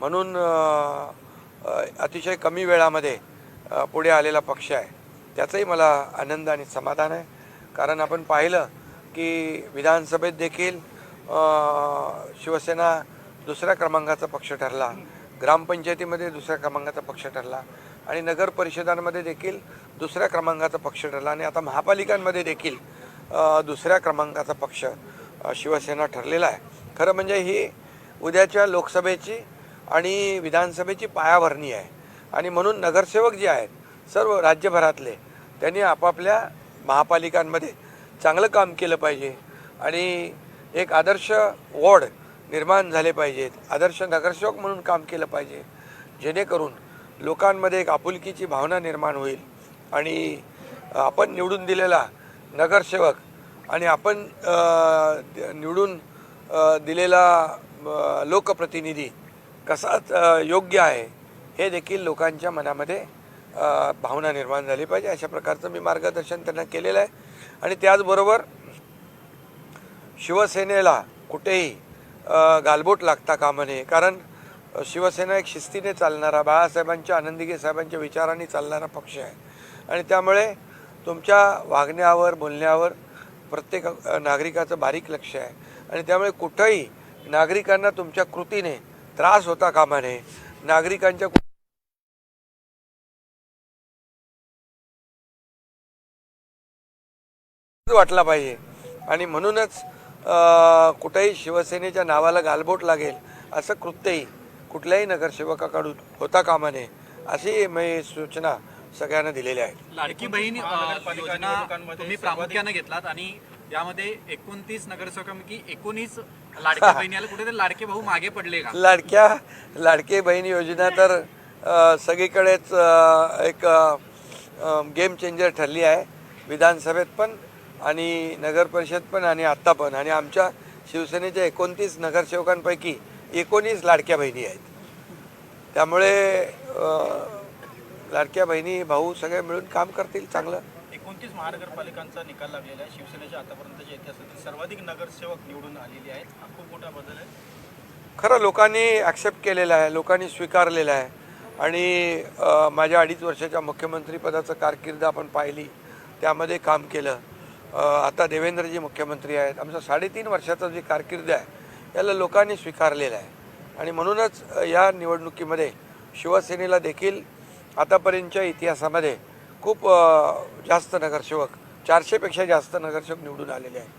म्हणून अतिशय कमी वेळामध्ये पुढे आलेला पक्ष आहे, त्याचाही मला आनंद आणि समाधान आहे. कारण आपण पाहिलं की विधानसभेत देखील शिवसेना दुसऱ्या क्रमांकाचा पक्ष ठरला, ग्रामपंचायतीमध्ये दुसऱ्या क्रमांकाचा पक्ष ठरला आणि नगर परिषदांमध्ये देखील दुसऱ्या क्रमांकाचा पक्ष ठरला आणि आता महापालिकांमध्ये देखील दुसऱ्या क्रमांकाचा पक्ष शिवसेना ठरलेला आहे. खरं म्हणजे ही उद्याच्या लोकसभेची आणि विधानसभेची पायाभरणी आहे आणि म्हणून नगरसेवक जे आहेत सर्व राज्यभरातले त्यांनी आपापल्या महापालिकांमध्ये चांगलं काम केलं पाहिजे आणि एक आदर्श वॉर्ड निर्माण झाले पाहिजेत, आदर्श नगरसेवक म्हणून काम केलं पाहिजे, जेणेकरून लोकांमध्ये एक आपुलकीची भावना निर्माण होईल आणि आपण निवडून दिलेला नगरसेवक आणि आपण निवडून दिलेला लोकप्रतिनिधी कसाच योग्य आहे हे देखील लोकांच्या मनामध्ये भावना निर्माण झाली पाहिजे. अशा प्रकारचं मी मार्गदर्शन त्यांना केलेलं आहे आणि त्याचबरोबर शिवसेनेला कुठेही गालबोट लागता कामा नये. कारण शिवसेना एक शिस्तीने चालणारा, बाळासाहेबांच्या, आनंदीगे साहेबांच्या विचारांनी चालणारा पक्ष आहे आणि त्यामुळे तुमच्या वागण्यावर, बोलण्यावर प्रत्येक नागरिकाचं बारीक लक्ष आहे आणि त्यामुळे कुठंही नागरिकांना तुमच्या कृतीने त्रास होता कामा नये. नागरिकांच्या वाटला पाहिजे आणि म्हणूनच कुठेही शिवसेनेच्या नावाला गालबोट लागेल असं कृत्यही कुठल्याही नगरसेवकाकडून होता कामा नये अशी मी सूचना सगळ्यांना दिलेल्या आहेत. लाडकी बहीण योजना तुम्ही प्रामुख्याने घेतलात आणि यामध्ये 29 नगरसेवकांपैकी 19 लाडक्या बहिणीला कुठेतरी लाडके भाऊ मागे पडले का? लाडके बहीण योजना तर सगळीकडेच एक गेम चेंजर ठरली आहे, विधानसभेत पण आणि नगर परिषद पण आणि आत्ता पण. आणि आमच्या शिवसेनेच्या 29 नगरसेवकांपैकी 19 लाडक्या बहिणी आहेत. त्यामुळे लाडक्या बहिणी भाऊ सगळे मिळून काम करतील चांगलं. 29 महानगरपालिकांचा निकाल लागलेला आहे. शिवसेनेच्या आतापर्यंतच्या इतिहासातील सर्वाधिक नगरसेवक निवडून आलेले आहेत. हा खूप मोठा बदल आहे. खरं लोकांनी ॲक्सेप्ट केलेलं आहे, लोकांनी स्वीकारलेलं आहे आणि माझ्या 2.5 वर्षाच्या मुख्यमंत्रीपदाचं कारकीर्द आपण पाहिली, त्यामध्ये काम केलं. आता देवेंद्रजी मुख्यमंत्री आहेत. आमचा 3.5 वर्षाचा जी कारकीर्द आहे याला लोकांनी स्वीकारलेलं आहे आणि म्हणूनच या निवडणुकीमध्ये शिवसेनेला देखील आतापर्यंतच्या इतिहासामध्ये खूप जास्त नगरसेवक, 400 पेक्षा जास्त नगरसेवक निवडून आलेले आहेत.